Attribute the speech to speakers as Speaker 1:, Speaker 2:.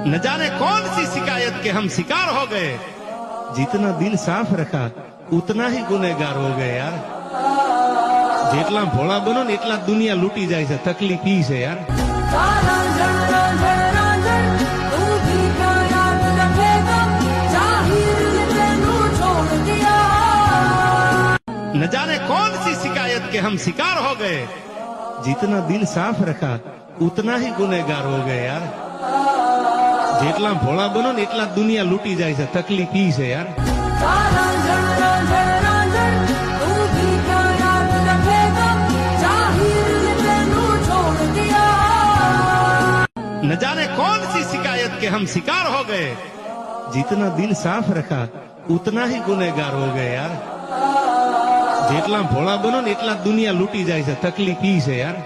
Speaker 1: न जाने कौन सी शिकायत के हम शिकार हो गए। जितना दिल साफ रखा उतना ही गुનેગાર हो गए यार। જેટલા ભોળા બનો ને એટલા દુનિયા લૂટી જાય છે। તકલીફ ઈ છે યાર। न जाने कौन सी शिकायत के हम शिकार हो गए। जितना दिल साफ रखा उतना ही गुનેગાર हो गए यार। જેટલા ભોળા બનો ને એટલા દુનિયા લૂટી જાય છે। તકલીફ ઈ છે યાર। न जाने कौन सी शिकायत के हम शिकार हो गए। जितना दिल साफ रखा उतना ही गुનેગાર हो गए यार। જેટલા ભોળા બનો ને એટલા દુનિયા લૂટી જાય છે। તકલીફ ઈ છે યાર।